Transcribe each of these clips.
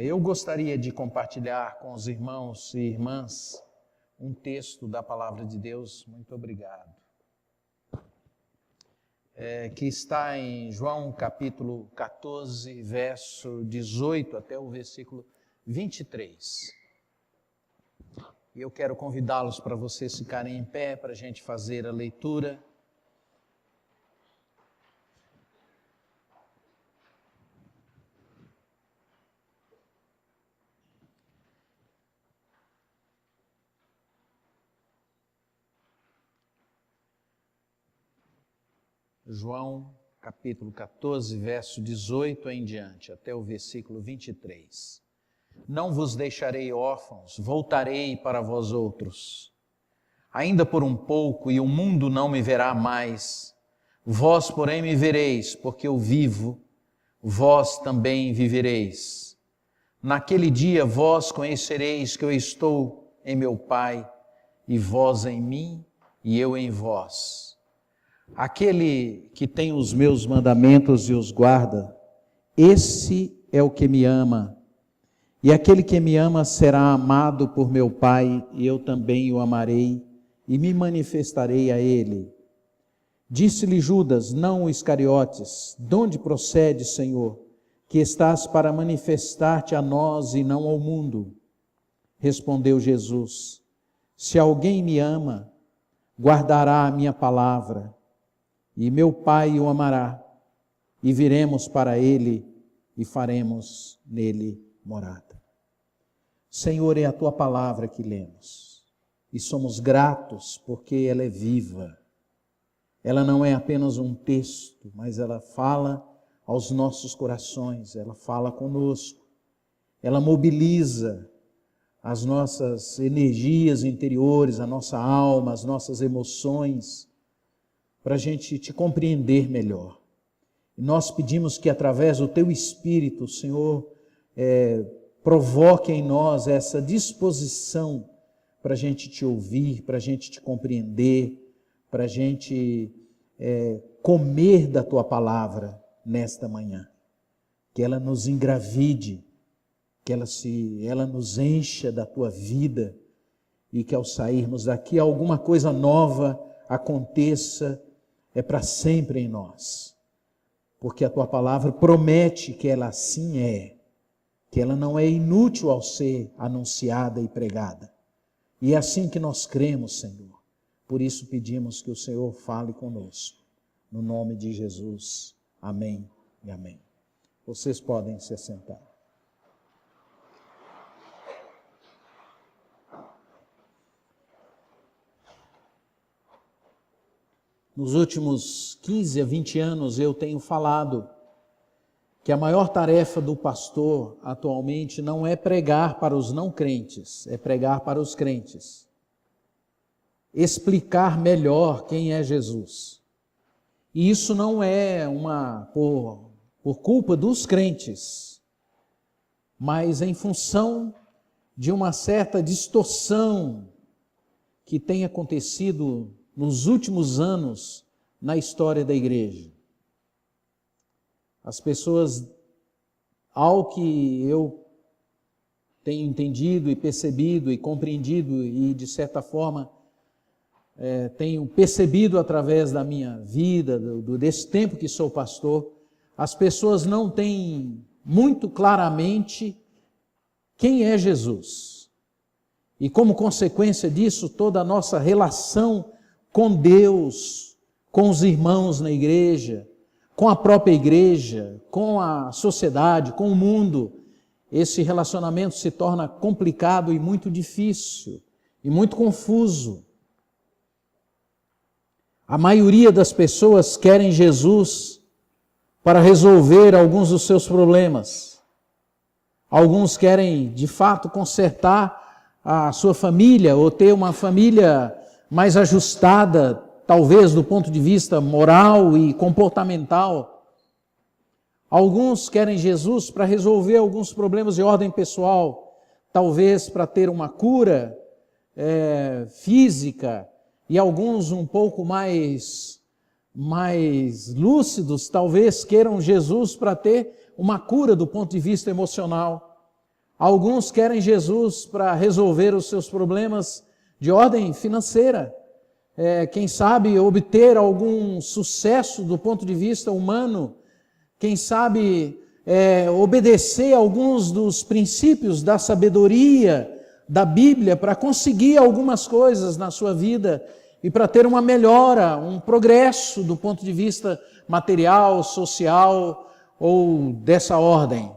Eu gostaria de compartilhar com os irmãos e irmãs um texto da Palavra de Deus, muito obrigado, que está em João capítulo 14, verso 18 até o versículo 23. E eu quero convidá-los para vocês ficarem em pé para a gente fazer a leitura. João, capítulo 14, verso 18 em diante, até o versículo 23. Não vos deixarei órfãos, voltarei para vós outros. Ainda por um pouco, e o mundo não me verá mais. Vós, porém, me vereis, porque eu vivo, vós também vivereis. Naquele dia vós conhecereis que eu estou em meu Pai, e vós em mim, e eu em vós. Aquele que tem os meus mandamentos e os guarda, esse é o que me ama. E aquele que me ama será amado por meu Pai, e eu também o amarei, e me manifestarei a ele. Disse-lhe Judas, não o Iscariotes, de onde procede, Senhor, que estás para manifestar-te a nós e não ao mundo? Respondeu Jesus, se alguém me ama, guardará a minha palavra, e meu Pai o amará, e viremos para ele e faremos nele morada. Senhor, é a tua palavra que lemos, e somos gratos porque ela é viva. Ela não é apenas um texto, mas ela fala aos nossos corações, ela fala conosco, ela mobiliza as nossas energias interiores, a nossa alma, as nossas emoções, para a gente te compreender melhor. E nós pedimos que através do teu Espírito, Senhor, provoque em nós essa disposição para a gente te ouvir, para a gente te compreender, para a gente comer da tua palavra nesta manhã. Que ela nos engravide, que ela nos encha da tua vida e que ao sairmos daqui alguma coisa nova aconteça, para sempre em nós. Porque a tua palavra promete que ela assim é, que ela não é inútil ao ser anunciada e pregada. E é assim que nós cremos, Senhor. Por isso pedimos que o Senhor fale conosco. No nome de Jesus. Amém e amém. Vocês podem se assentar. Nos últimos 15 a 20 anos eu tenho falado que a maior tarefa do pastor atualmente não é pregar para os não crentes, é pregar para os crentes. Explicar melhor quem é Jesus. E isso não é por culpa dos crentes, mas em função de uma certa distorção que tem acontecido nos últimos anos na história da igreja. As pessoas, ao que eu tenho entendido e percebido e compreendido e de certa forma tenho percebido através da minha vida, desse tempo que sou pastor, as pessoas não têm muito claramente quem é Jesus. E como consequência disso, toda a nossa relação com Deus, com os irmãos na igreja, com a própria igreja, com a sociedade, com o mundo, esse relacionamento se torna complicado e muito difícil e muito confuso. A maioria das pessoas querem Jesus para resolver alguns dos seus problemas. Alguns querem, de fato, consertar a sua família ou ter uma família mais ajustada, talvez do ponto de vista moral e comportamental. Alguns querem Jesus para resolver alguns problemas de ordem pessoal, talvez para ter uma cura física, e alguns um pouco mais lúcidos, talvez queiram Jesus para ter uma cura do ponto de vista emocional. Alguns querem Jesus para resolver os seus problemas de ordem financeira. Quem sabe obter algum sucesso do ponto de vista humano. Quem sabe obedecer alguns dos princípios da sabedoria da Bíblia para conseguir algumas coisas na sua vida e para ter uma melhora, um progresso do ponto de vista material, social ou dessa ordem.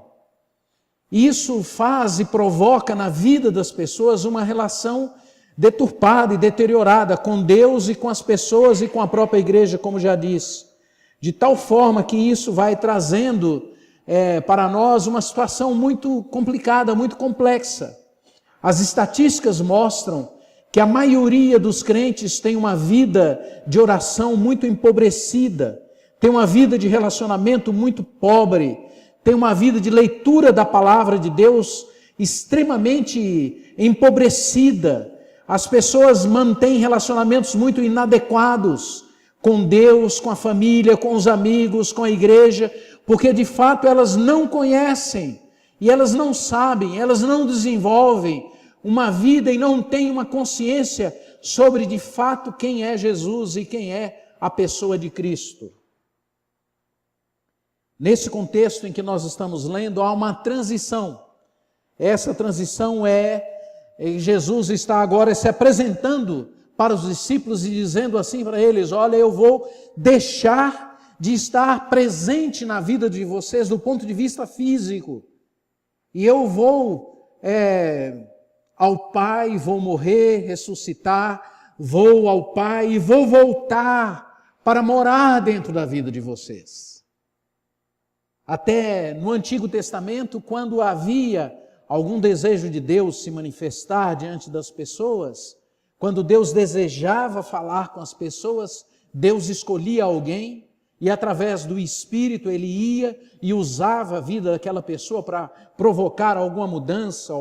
Isso faz e provoca na vida das pessoas uma relação deturpada e deteriorada com Deus e com as pessoas e com a própria igreja, como já disse. De tal forma que isso vai trazendo para nós uma situação muito complicada, muito complexa. As estatísticas mostram que a maioria dos crentes tem uma vida de oração muito empobrecida, tem uma vida de relacionamento muito pobre, tem uma vida de leitura da palavra de Deus extremamente empobrecida. As pessoas mantêm relacionamentos muito inadequados com Deus, com a família, com os amigos, com a igreja, porque de fato elas não conhecem, e elas não sabem, elas não desenvolvem uma vida e não têm uma consciência sobre de fato quem é Jesus e quem é a pessoa de Cristo. Nesse contexto em que nós estamos lendo, há uma transição. Essa transição Jesus está agora se apresentando para os discípulos e dizendo assim para eles: olha, eu vou deixar de estar presente na vida de vocês do ponto de vista físico. E eu vou ao Pai, vou morrer, ressuscitar, vou ao Pai e vou voltar para morar dentro da vida de vocês. Até no Antigo Testamento, quando havia algum desejo de Deus se manifestar diante das pessoas, quando Deus desejava falar com as pessoas, Deus escolhia alguém e através do Espírito Ele ia e usava a vida daquela pessoa para provocar alguma mudança,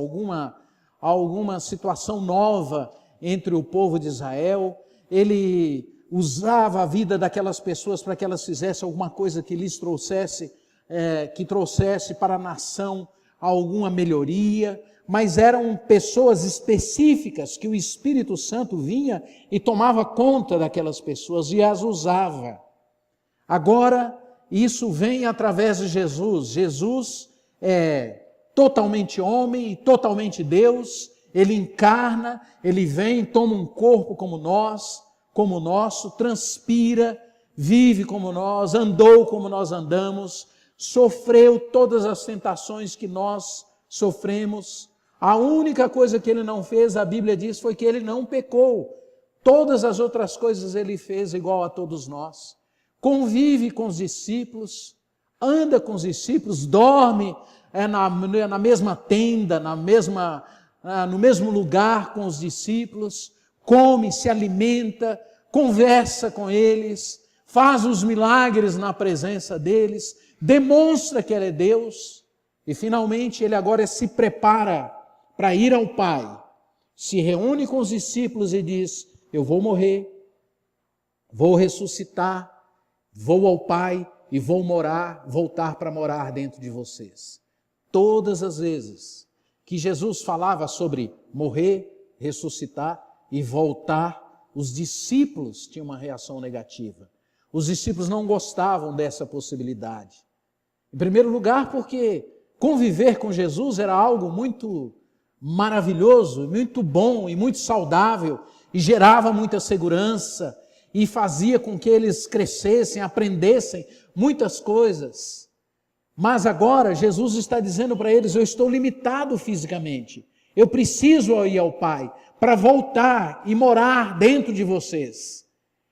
alguma situação nova entre o povo de Israel. Ele usava a vida daquelas pessoas para que elas fizessem alguma coisa que lhes trouxesse para a nação alguma melhoria, mas eram pessoas específicas que o Espírito Santo vinha e tomava conta daquelas pessoas e as usava. Agora, isso vem através de Jesus. Jesus é totalmente homem e totalmente Deus. Ele encarna, ele vem, toma um corpo como o nosso, transpira, vive como nós, andou como nós andamos, sofreu todas as tentações que nós sofremos. A única coisa que ele não fez, a Bíblia diz, foi que ele não pecou. Todas as outras coisas ele fez igual a todos nós. Convive com os discípulos, anda com os discípulos, dorme na mesma tenda, no mesmo lugar com os discípulos, come, se alimenta, conversa com eles, faz os milagres na presença deles, demonstra que Ele é Deus, e finalmente Ele agora se prepara para ir ao Pai, se reúne com os discípulos e diz: eu vou morrer, vou ressuscitar, vou ao Pai e vou voltar para morar dentro de vocês. Todas as vezes que Jesus falava sobre morrer, ressuscitar e voltar, os discípulos tinham uma reação negativa. Os discípulos não gostavam dessa possibilidade. Em primeiro lugar, porque conviver com Jesus era algo muito maravilhoso, muito bom e muito saudável, e gerava muita segurança, e fazia com que eles crescessem, aprendessem muitas coisas. Mas agora Jesus está dizendo para eles: eu estou limitado fisicamente, eu preciso ir ao Pai para voltar e morar dentro de vocês.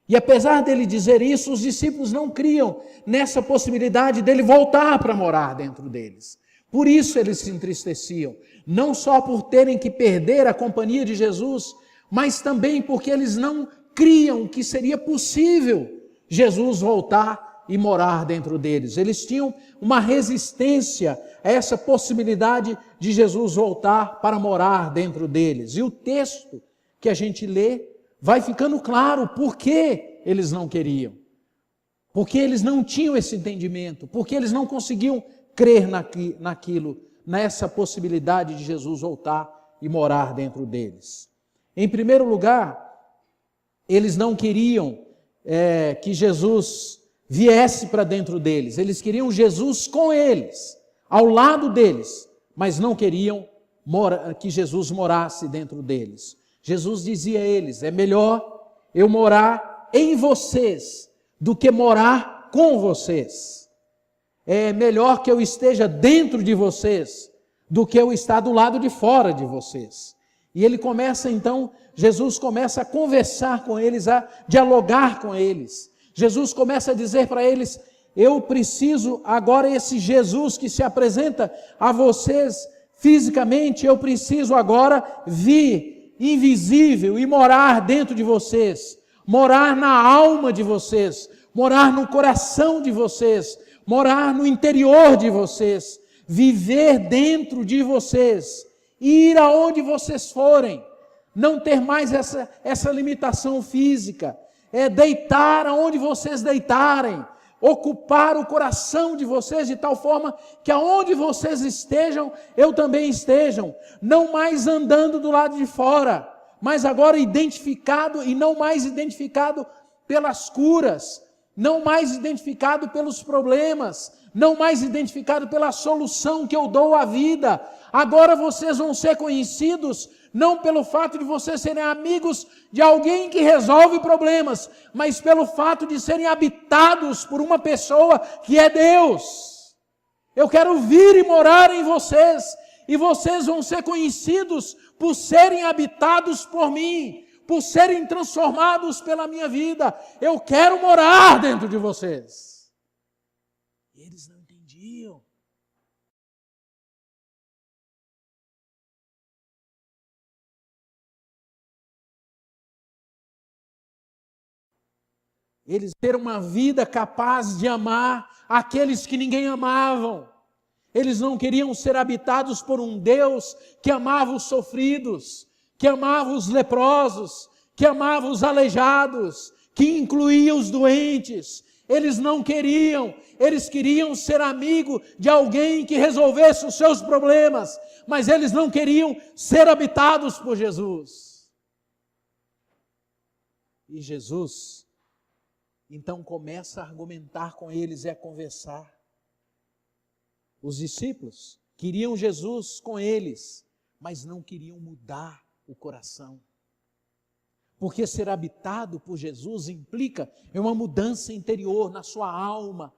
E apesar dele dizer isso, os discípulos não criam nessa possibilidade dele voltar para morar dentro deles. Por isso eles se entristeciam, não só por terem que perder a companhia de Jesus, mas também porque eles não criam que seria possível Jesus voltar e morar dentro deles. Eles tinham uma resistência a essa possibilidade de Jesus voltar para morar dentro deles. E o texto que a gente lê vai ficando claro por que eles não queriam. Porque eles não tinham esse entendimento, porque eles não conseguiam crer nessa possibilidade de Jesus voltar e morar dentro deles. Em primeiro lugar, eles não queriam que Jesus viesse para dentro deles. Eles queriam Jesus com eles, ao lado deles, mas não queriam que Jesus morasse dentro deles. Jesus dizia a eles: é melhor eu morar em vocês do que morar com vocês. É melhor que eu esteja dentro de vocês do que eu estar do lado de fora de vocês. E ele começa então, Jesus começa a conversar com eles, a dialogar com eles. Jesus começa a dizer para eles: eu preciso agora, esse Jesus que se apresenta a vocês fisicamente, eu preciso agora vir invisível e morar dentro de vocês, morar na alma de vocês, morar no coração de vocês, morar no interior de vocês, viver dentro de vocês, ir aonde vocês forem, não ter mais essa limitação física, deitar aonde vocês deitarem, ocupar o coração de vocês de tal forma que aonde vocês estejam, eu também estejam, não mais andando do lado de fora, mas agora identificado, e não mais identificado pelas curas, não mais identificado pelos problemas, não mais identificado pela solução que eu dou à vida. Agora vocês vão ser conhecidos não pelo fato de vocês serem amigos de alguém que resolve problemas, mas pelo fato de serem habitados por uma pessoa que é Deus. Eu quero vir e morar em vocês, e vocês vão ser conhecidos por serem habitados por mim, por serem transformados pela minha vida. Eu quero morar dentro de vocês. E eles não entendiam. Eles teram uma vida capaz de amar aqueles que ninguém amavam. Eles não queriam ser habitados por um Deus que amava os sofridos, que amava os leprosos, que amava os aleijados, que incluía os doentes. Eles não queriam, eles queriam ser amigo de alguém que resolvesse os seus problemas, mas eles não queriam ser habitados por Jesus. E Jesus então começa a argumentar com eles e a conversar. Os discípulos queriam Jesus com eles, mas não queriam mudar o coração. Porque ser habitado por Jesus implica uma mudança interior na sua alma,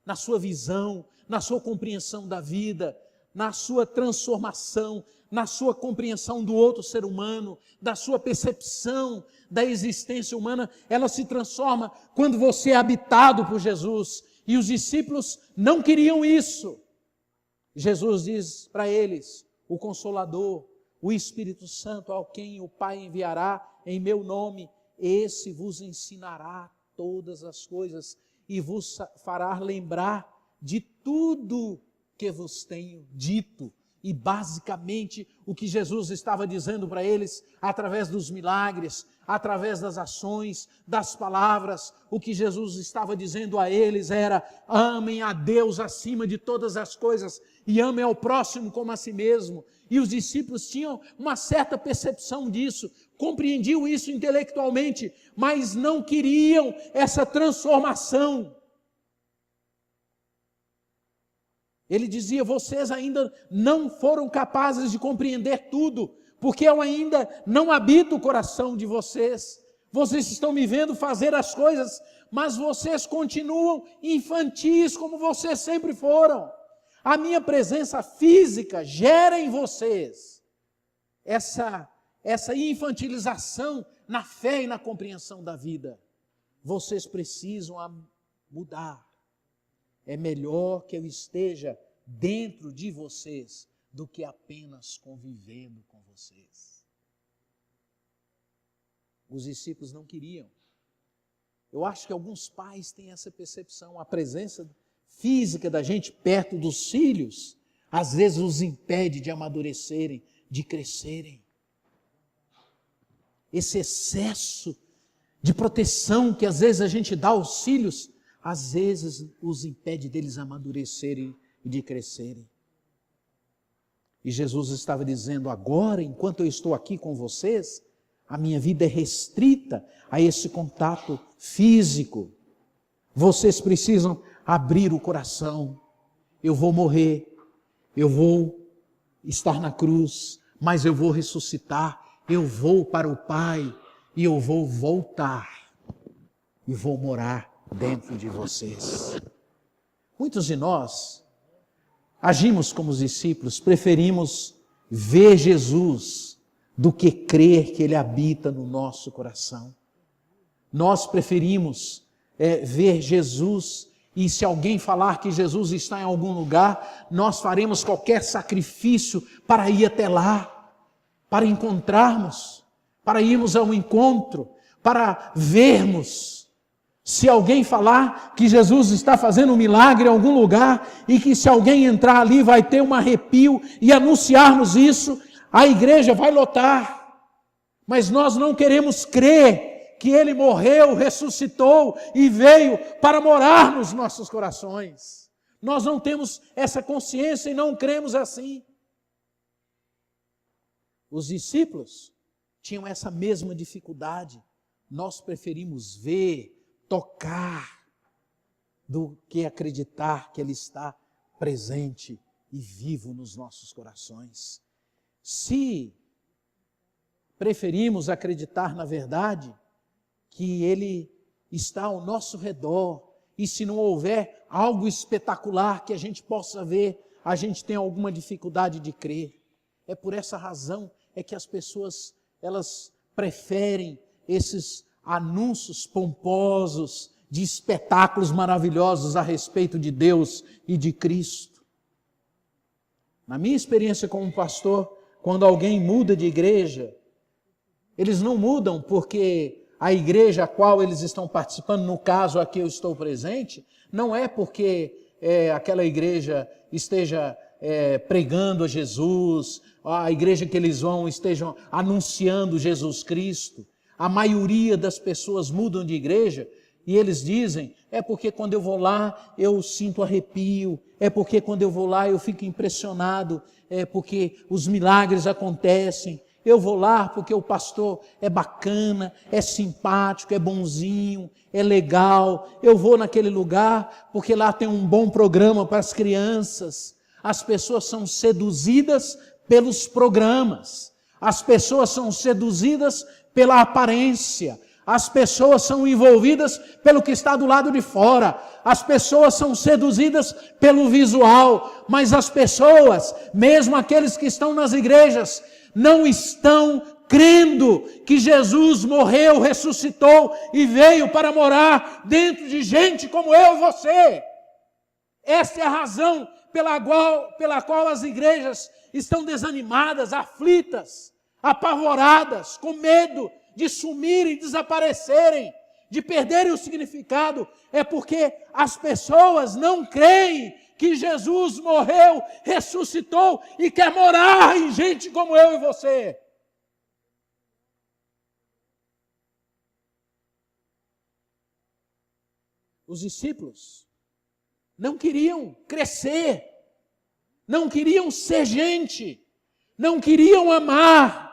na sua visão, na sua compreensão da vida, na sua transformação, na sua compreensão do outro ser humano, da sua percepção da existência humana. Ela se transforma quando você é habitado por Jesus. E os discípulos não queriam isso. Jesus diz para eles: o Consolador, o Espírito Santo, ao quem o Pai enviará em meu nome, esse vos ensinará todas as coisas e vos fará lembrar de tudo que vos tenho dito. E basicamente o que Jesus estava dizendo para eles, através dos milagres, através das ações, das palavras, o que Jesus estava dizendo a eles era: amem a Deus acima de todas as coisas e amem ao próximo como a si mesmo. E os discípulos tinham uma certa percepção disso, compreendiam isso intelectualmente, mas não queriam essa transformação. Ele dizia: vocês ainda não foram capazes de compreender tudo, porque eu ainda não habito o coração de vocês. Vocês estão me vendo fazer as coisas, mas vocês continuam infantis como vocês sempre foram. A minha presença física gera em vocês essa infantilização na fé e na compreensão da vida. Vocês precisam mudar. É melhor que eu esteja dentro de vocês do que apenas convivendo com vocês. Os discípulos não queriam. Eu acho que alguns pais têm essa percepção. A presença física da gente perto dos filhos, às vezes os impede de amadurecerem, de crescerem. Esse excesso de proteção que às vezes a gente dá aos filhos, às vezes os impede deles amadurecerem e de crescerem. E Jesus estava dizendo: agora, enquanto eu estou aqui com vocês, a minha vida é restrita a esse contato físico. Vocês precisam abrir o coração. Eu vou morrer, eu vou estar na cruz, mas eu vou ressuscitar, eu vou para o Pai e eu vou voltar e vou morar dentro de vocês. Muitos de nós agimos como os discípulos, preferimos ver Jesus do que crer que Ele habita no nosso coração. Nós preferimos ver Jesus, e se alguém falar que Jesus está em algum lugar, nós faremos qualquer sacrifício para ir até lá, para encontrarmos, para irmos ao encontro, para vermos. Se alguém falar que Jesus está fazendo um milagre em algum lugar, e que se alguém entrar ali vai ter um arrepio, e anunciarmos isso, a igreja vai lotar. Mas nós não queremos crer que Ele morreu, ressuscitou e veio para morar nos nossos corações. Nós não temos essa consciência e não cremos assim. Os discípulos tinham essa mesma dificuldade. Nós preferimos ver, tocar, do que acreditar que Ele está presente e vivo nos nossos corações. Se preferimos acreditar na verdade, que Ele está ao nosso redor, e se não houver algo espetacular que a gente possa ver, a gente tem alguma dificuldade de crer. É por essa razão que as pessoas, elas preferem esses anúncios pomposos de espetáculos maravilhosos a respeito de Deus e de Cristo. Na minha experiência como pastor, quando alguém muda de igreja, eles não mudam porque a igreja a qual eles estão participando, no caso aqui eu estou presente, não é porque aquela igreja esteja pregando a Jesus, a igreja que eles vão estejam anunciando Jesus Cristo. A maioria das pessoas mudam de igreja e eles dizem: é porque quando eu vou lá eu sinto arrepio, é porque quando eu vou lá eu fico impressionado, é porque os milagres acontecem. Eu vou lá porque o pastor é bacana, é simpático, é bonzinho, é legal. Eu vou naquele lugar porque lá tem um bom programa para as crianças. As pessoas são seduzidas pelos programas. As pessoas são seduzidas pela aparência. As pessoas são envolvidas pelo que está do lado de fora. As pessoas são seduzidas pelo visual. Mas as pessoas, mesmo aqueles que estão nas igrejas, não estão crendo que Jesus morreu, ressuscitou e veio para morar dentro de gente como eu e você. Essa é a razão pela qual as igrejas estão desanimadas, aflitas, apavoradas, com medo de sumirem, desaparecerem, de perderem o significado. É porque as pessoas não creem que Jesus morreu, ressuscitou e quer morar em gente como eu e você. Os discípulos não queriam crescer, não queriam ser gente, não queriam amar,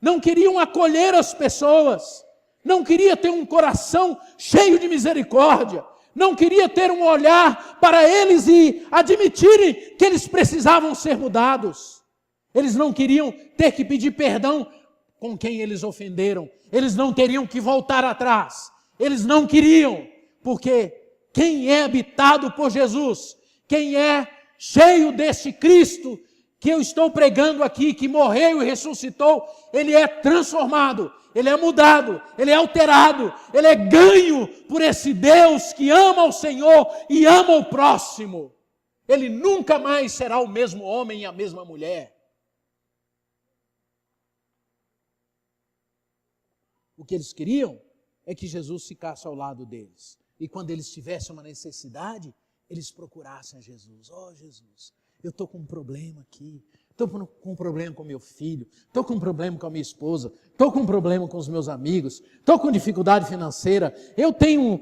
não queriam acolher as pessoas, não queriam ter um coração cheio de misericórdia, não queria ter um olhar para eles e admitirem que eles precisavam ser mudados. Eles não queriam ter que pedir perdão com quem eles ofenderam. Eles não teriam que voltar atrás. Eles não queriam, porque quem é habitado por Jesus, quem é cheio desse Cristo que eu estou pregando aqui, que morreu e ressuscitou, ele é transformado, ele é mudado, ele é alterado, ele é ganho por esse Deus que ama o Senhor e ama o próximo. Ele nunca mais será o mesmo homem e a mesma mulher. O que eles queriam é que Jesus ficasse ao lado deles. E quando eles tivessem uma necessidade, eles procurassem a Jesus. Oh, Jesus, eu estou com um problema aqui. Estou com um problema com meu filho. Estou com um problema com a minha esposa. Estou com um problema com os meus amigos. Estou com dificuldade financeira. Eu tenho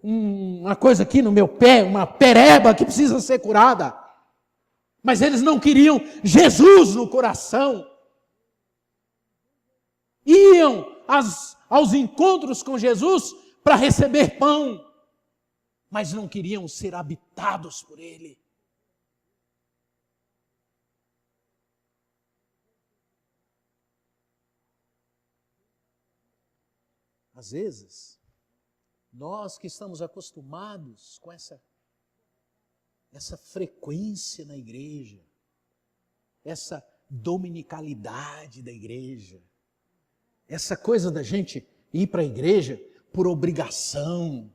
uma coisa aqui no meu pé, uma pereba que precisa ser curada. Mas eles não queriam Jesus no coração. Iam aos encontros com Jesus para receber pão, mas não queriam ser habitados por Ele. Às vezes, nós que estamos acostumados com essa frequência na igreja, essa dominicalidade da igreja, essa coisa da gente ir para a igreja por obrigação,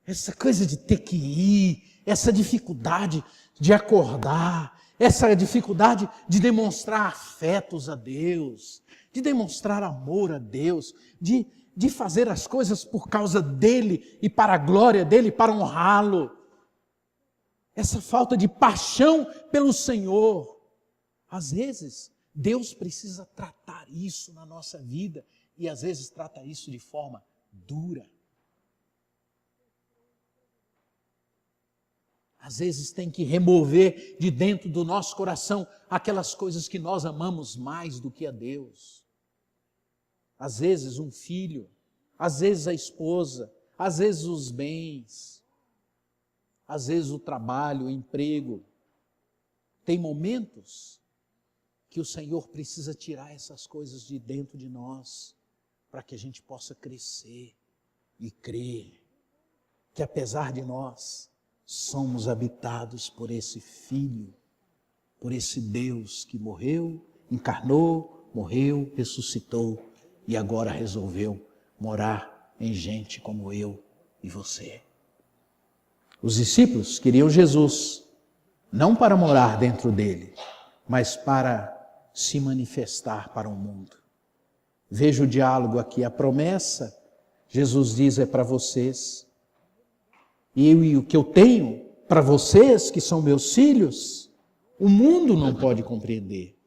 essa coisa de ter que ir, essa dificuldade de acordar, essa dificuldade de demonstrar afetos a Deus, de demonstrar amor a Deus, de fazer as coisas por causa dEle e para a glória dEle, para honrá-lo. Essa falta de paixão pelo Senhor. Às vezes, Deus precisa tratar isso na nossa vida e às vezes trata isso de forma dura. Às vezes tem que remover de dentro do nosso coração aquelas coisas que nós amamos mais do que a Deus. Às vezes um filho, às vezes a esposa, às vezes os bens, às vezes o trabalho, o emprego. Tem momentos que o Senhor precisa tirar essas coisas de dentro de nós, para que a gente possa crescer e crer que apesar de nós, somos habitados por esse Filho, por esse Deus que morreu, encarnou, morreu, ressuscitou e agora resolveu morar em gente como eu e você. Os discípulos queriam Jesus, não para morar dentro dele, mas para se manifestar para o mundo. Veja o diálogo aqui, a promessa, Jesus diz, é para vocês. E o que eu tenho para vocês, que são meus filhos, o mundo não pode compreender.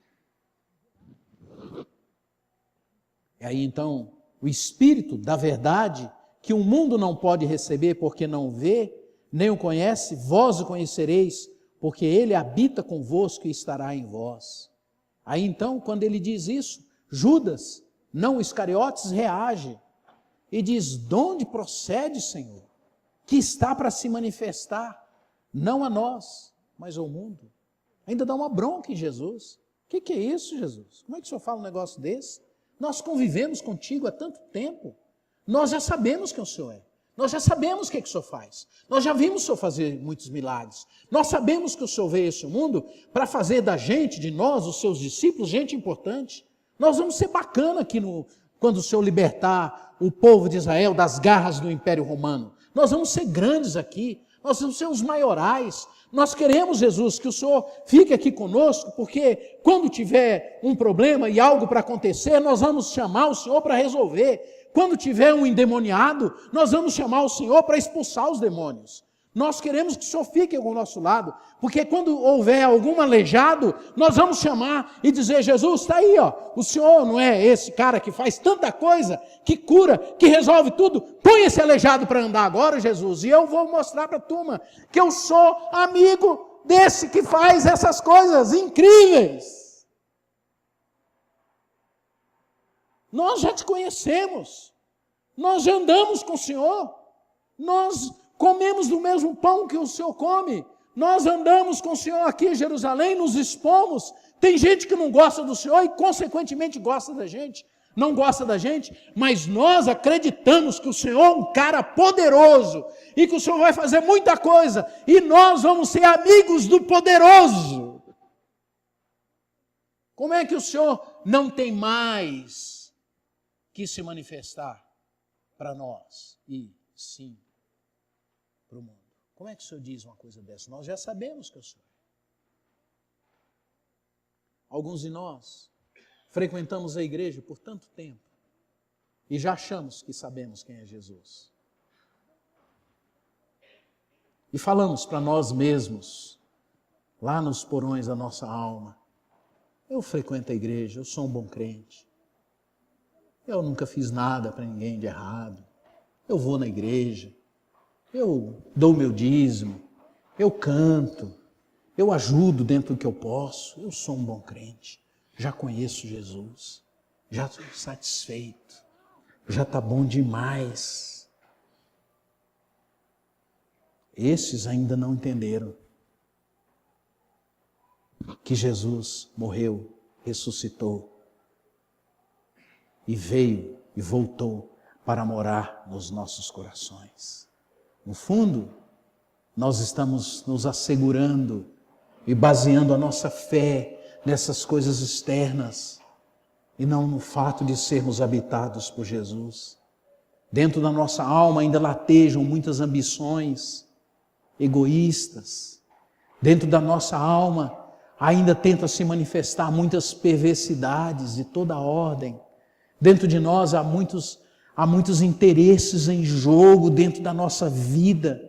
E aí então, o Espírito da verdade, que o mundo não pode receber porque não vê, nem o conhece, vós o conhecereis, porque ele habita convosco e estará em vós. Aí então, quando ele diz isso, Judas, não Iscariotes, reage e diz, de onde procede, Senhor, que está para se manifestar, não a nós, mas ao mundo. Ainda dá uma bronca em Jesus. O que é isso, Jesus? Como é que o Senhor fala um negócio desse? Nós convivemos contigo há tanto tempo, nós já sabemos quem o Senhor é. Nós já sabemos o que o Senhor faz. Nós já vimos o Senhor fazer muitos milagres. Nós sabemos que o Senhor veio a esse mundo para fazer da gente, de nós, os seus discípulos, gente importante. Nós vamos ser bacana aqui quando o Senhor libertar o povo de Israel das garras do Império Romano. Nós vamos ser grandes aqui. Nós vamos ser os maiorais. Nós queremos, Jesus, que o Senhor fique aqui conosco, porque quando tiver um problema e algo para acontecer, nós vamos chamar o Senhor para resolver. Quando tiver um endemoniado, nós vamos chamar o Senhor para expulsar os demônios. Nós queremos que o Senhor fique ao nosso lado, porque quando houver algum aleijado, nós vamos chamar e dizer, Jesus, está aí, ó, o Senhor não é esse cara que faz tanta coisa, que cura, que resolve tudo, põe esse aleijado para andar agora, Jesus, e eu vou mostrar para a turma que eu sou amigo desse que faz essas coisas incríveis. Nós já te conhecemos, nós já andamos com o Senhor, nós comemos do mesmo pão que o Senhor come, nós andamos com o Senhor aqui em Jerusalém, nos expomos. Tem gente que não gosta do Senhor e consequentemente gosta da gente, não gosta da gente, mas nós acreditamos que o Senhor é um cara poderoso e que o Senhor vai fazer muita coisa e nós vamos ser amigos do poderoso. Como é que o Senhor não tem mais que se manifestar para nós e sim para o mundo? Como é que o Senhor diz uma coisa dessa? Nós já sabemos que o Senhor é. Alguns de nós frequentamos a igreja por tanto tempo e já achamos que sabemos quem é Jesus. E falamos para nós mesmos, lá nos porões da nossa alma, eu frequento a igreja, eu sou um bom crente. Eu nunca fiz nada para ninguém de errado. Eu vou na igreja. Eu dou meu dízimo. Eu canto. eu ajudo dentro do que eu posso, eu sou um bom crente, já conheço Jesus, já estou satisfeito, já está bom demais. Esses ainda não entenderam que Jesus morreu, ressuscitou e veio e voltou para morar nos nossos corações. No fundo, nós estamos nos assegurando e baseando a nossa fé nessas coisas externas e não no fato de sermos habitados por Jesus. Dentro da nossa alma ainda latejam muitas ambições egoístas. Dentro da nossa alma ainda tenta se manifestar muitas perversidades de toda ordem. Dentro de nós há muitos interesses em jogo dentro da nossa vida.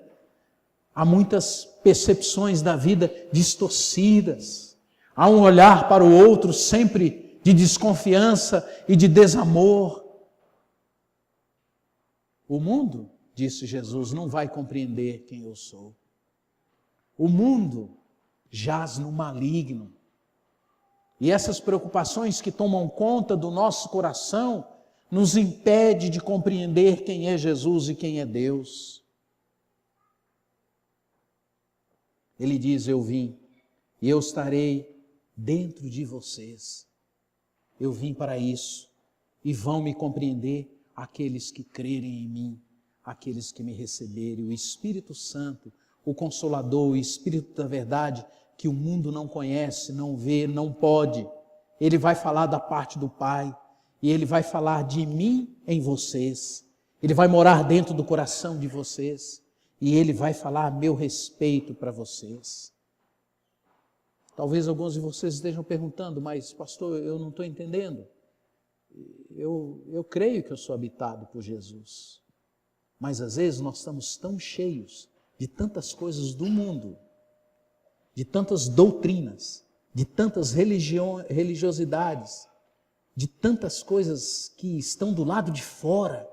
Há muitas percepções da vida distorcidas. Há um olhar para o outro sempre de desconfiança e de desamor. O mundo, disse Jesus, não vai compreender quem eu sou. O mundo jaz no maligno. E essas preocupações que tomam conta do nosso coração nos impede de compreender quem é Jesus e quem é Deus. Ele diz, eu vim e eu estarei dentro de vocês. Eu vim para isso e vão me compreender aqueles que crerem em mim, aqueles que me receberem. O Espírito Santo, o Consolador, o Espírito da verdade, que o mundo não conhece, não vê, não pode. Ele vai falar da parte do Pai e Ele vai falar de mim em vocês. Ele vai morar dentro do coração de vocês e Ele vai falar a meu respeito para vocês. Talvez alguns de vocês estejam perguntando, mas pastor, eu não estou entendendo. Eu creio que eu sou habitado por Jesus. Mas às vezes nós estamos tão cheios de tantas coisas do mundo, de tantas doutrinas, de tantas religiosidades, de tantas coisas que estão do lado de fora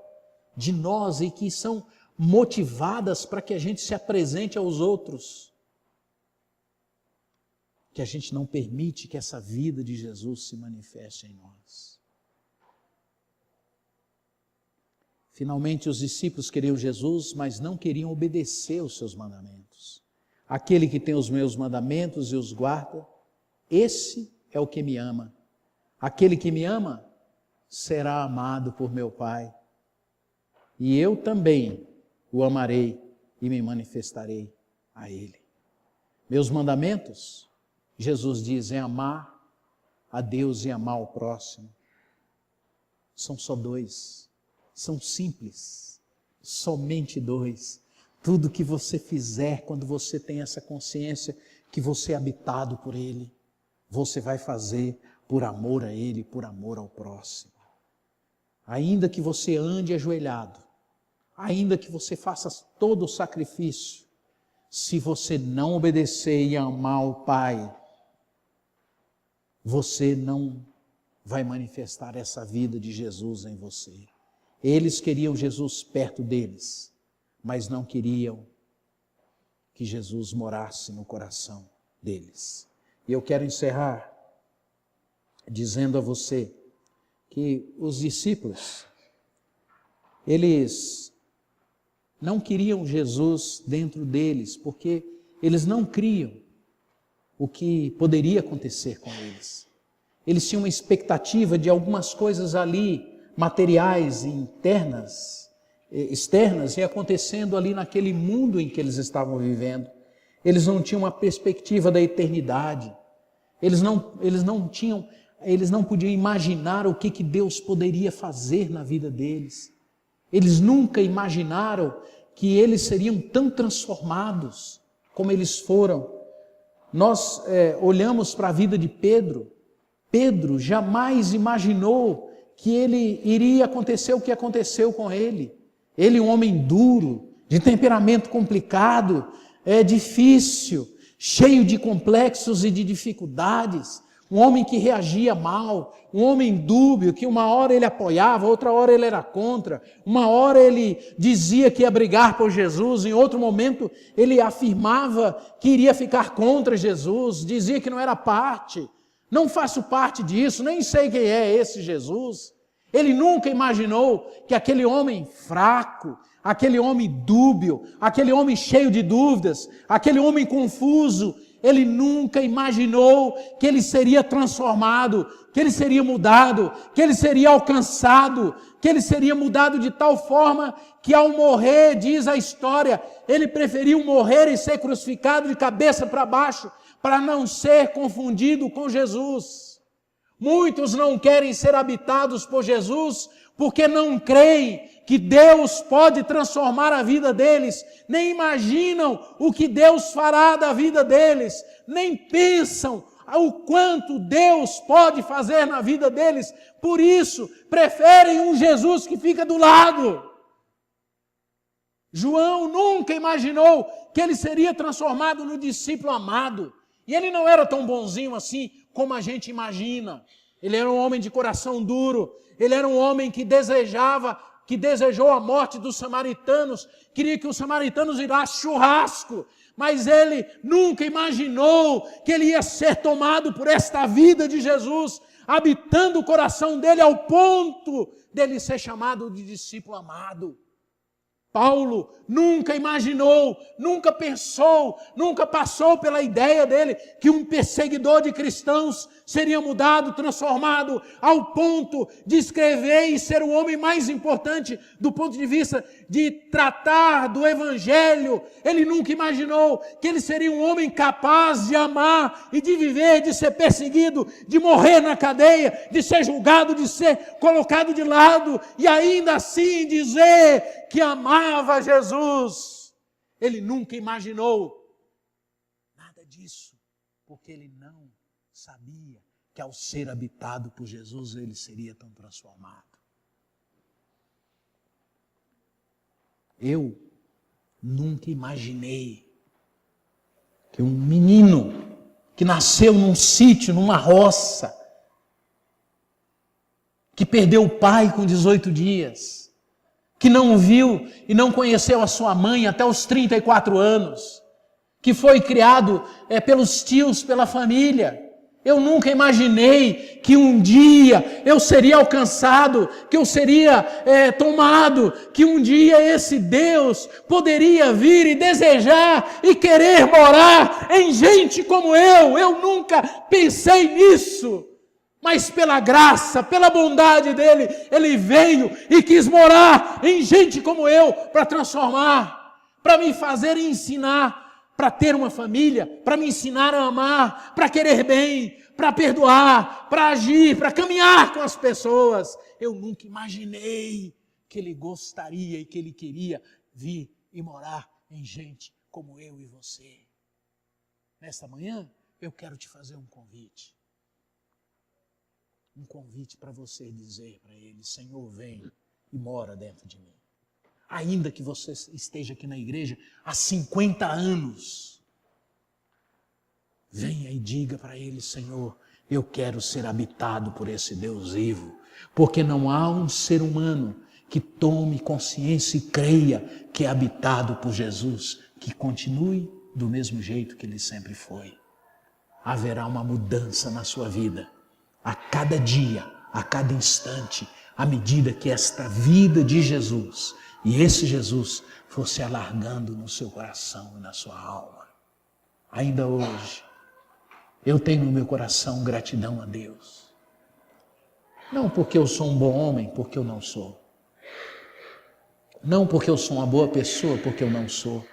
de nós e que são motivadas para que a gente se apresente aos outros, que a gente não permite que essa vida de Jesus se manifeste em nós. Finalmente, os discípulos queriam Jesus, mas não queriam obedecer aos seus mandamentos. Aquele que tem os meus mandamentos e os guarda, esse é o que me ama. Aquele que me ama será amado por meu Pai. E eu também o amarei e me manifestarei a Ele. Meus mandamentos, Jesus diz, é amar a Deus e amar o próximo. São só dois. São simples, somente dois. Tudo que você fizer, quando você tem essa consciência que você é habitado por Ele, você vai fazer por amor a Ele, por amor ao próximo. Ainda que você ande ajoelhado, ainda que você faça todo o sacrifício, se você não obedecer e amar o Pai, você não vai manifestar essa vida de Jesus em você. Eles queriam Jesus perto deles, mas não queriam que Jesus morasse no coração deles. E eu quero encerrar dizendo a você que os discípulos, eles não queriam Jesus dentro deles, porque eles não criam o que poderia acontecer com eles. Eles tinham uma expectativa de algumas coisas ali, materiais e externas, e acontecendo ali naquele mundo em que eles estavam vivendo. Eles não tinham uma perspectiva da eternidade. Eles não podiam imaginar o que Deus poderia fazer na vida deles. Eles nunca imaginaram que eles seriam tão transformados como eles foram. Nós olhamos para a vida de Pedro. Pedro jamais imaginou que iria acontecer o que aconteceu com ele. Ele, um homem duro, de temperamento complicado, difícil, cheio de complexos e de dificuldades, um homem que reagia mal, um homem dúbio, que uma hora ele apoiava, outra hora ele era contra, uma hora ele dizia que ia brigar por Jesus, em outro momento ele afirmava que iria ficar contra Jesus, dizia que não era parte, não faço parte disso, nem sei quem é esse Jesus. Ele nunca imaginou que aquele homem fraco, aquele homem dúbio, aquele homem cheio de dúvidas, aquele homem confuso, ele nunca imaginou que ele seria transformado, que ele seria mudado, que ele seria alcançado, que ele seria mudado de tal forma que ao morrer, diz a história, ele preferiu morrer e ser crucificado de cabeça para baixo, para não ser confundido com Jesus. Muitos não querem ser habitados por Jesus porque não creem que Deus pode transformar a vida deles, nem imaginam o que Deus fará da vida deles, nem pensam o quanto Deus pode fazer na vida deles, por isso preferem um Jesus que fica do lado. João nunca imaginou que ele seria transformado no discípulo amado, e ele não era tão bonzinho assim como a gente imagina. Ele era um homem de coração duro, ele era um homem que desejou a morte dos samaritanos, queria que os samaritanos virassem churrasco, mas ele nunca imaginou que ele ia ser tomado por esta vida de Jesus, habitando o coração dele ao ponto dele ser chamado de discípulo amado. Paulo nunca imaginou, nunca pensou, nunca passou pela ideia dele que um perseguidor de cristãos seria mudado, transformado, ao ponto de escrever e ser o homem mais importante do ponto de vista de tratar do Evangelho. Ele nunca imaginou que ele seria um homem capaz de amar e de viver, de ser perseguido, de morrer na cadeia, de ser julgado, de ser colocado de lado e ainda assim dizer que amava Jesus. Ele nunca imaginou nada disso, porque ele não sabia que ao ser habitado por Jesus, ele seria tão transformado. Eu nunca imaginei que um menino que nasceu num sítio, numa roça, que perdeu o pai com 18 dias, que não viu e não conheceu a sua mãe até os 34 anos, que foi criado pelos tios, pela família. Eu nunca imaginei que um dia eu seria alcançado, que eu seria tomado, que um dia esse Deus poderia vir e desejar e querer morar em gente como eu. Eu nunca pensei nisso. Mas pela graça, pela bondade dele, ele veio e quis morar em gente como eu, para transformar, para me fazer ensinar, para ter uma família, para me ensinar a amar, para querer bem, para perdoar, para agir, para caminhar com as pessoas. Eu nunca imaginei que ele gostaria e que ele queria vir e morar em gente como eu e você. Nesta manhã, eu quero te fazer um convite. Um convite para você dizer para ele: Senhor, vem e mora dentro de mim. Ainda que você esteja aqui na igreja há 50 anos, venha e diga para ele: Senhor, eu quero ser habitado por esse Deus vivo, porque não há um ser humano que tome consciência e creia que é habitado por Jesus, que continue do mesmo jeito que ele sempre foi. Haverá uma mudança na sua vida, a cada dia, a cada instante, à medida que esta vida de Jesus e esse Jesus for se alargando no seu coração e na sua alma. Ainda hoje, eu tenho no meu coração gratidão a Deus. Não porque eu sou um bom homem, porque eu não sou. Não porque eu sou uma boa pessoa, porque eu não sou.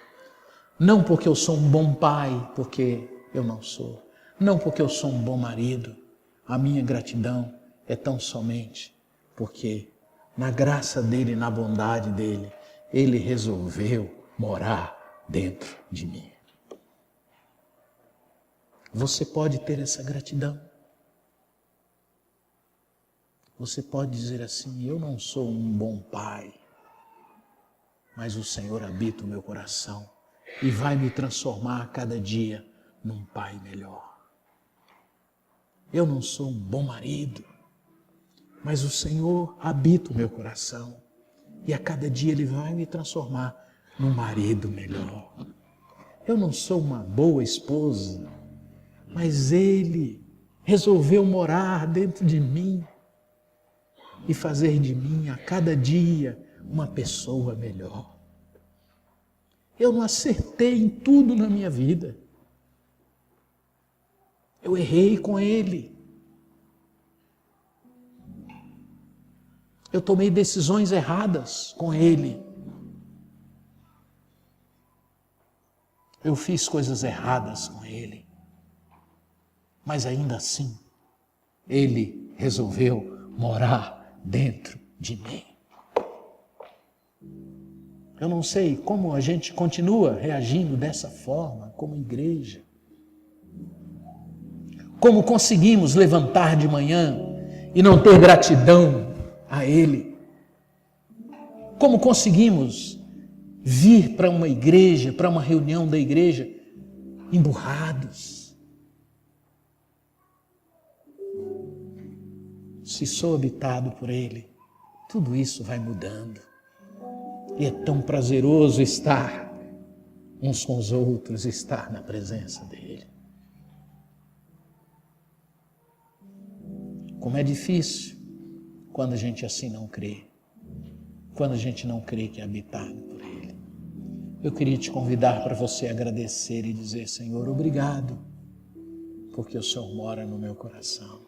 Não porque eu sou um bom pai, porque eu não sou. Não porque eu sou um bom marido. A minha gratidão é tão somente porque, na graça dele, na bondade dele, ele resolveu morar dentro de mim. Você pode ter essa gratidão. Você pode dizer assim: eu não sou um bom pai, mas o Senhor habita o meu coração e vai me transformar a cada dia num pai melhor. eu não sou um bom marido, mas o Senhor habita o meu coração e a cada dia Ele vai me transformar num marido melhor. Eu não sou uma boa esposa, mas Ele resolveu morar dentro de mim e fazer de mim a cada dia uma pessoa melhor. Eu não acertei em tudo na minha vida. Eu errei com Ele. Eu tomei decisões erradas com Ele. Eu fiz coisas erradas com Ele. Mas ainda assim, Ele resolveu morar dentro de mim. Eu não sei como a gente continua reagindo dessa forma como igreja. Como conseguimos levantar de manhã e não ter gratidão a Ele? Como conseguimos vir para uma igreja, para uma reunião da igreja, emburrados? Se sou habitado por Ele, tudo isso vai mudando. E é tão prazeroso estar uns com os outros, estar na presença dEle. Como é difícil quando a gente assim não crê. Quando a gente não crê que é habitado por Ele. Eu queria te convidar para você agradecer e dizer: Senhor, obrigado, porque o Senhor mora no meu coração.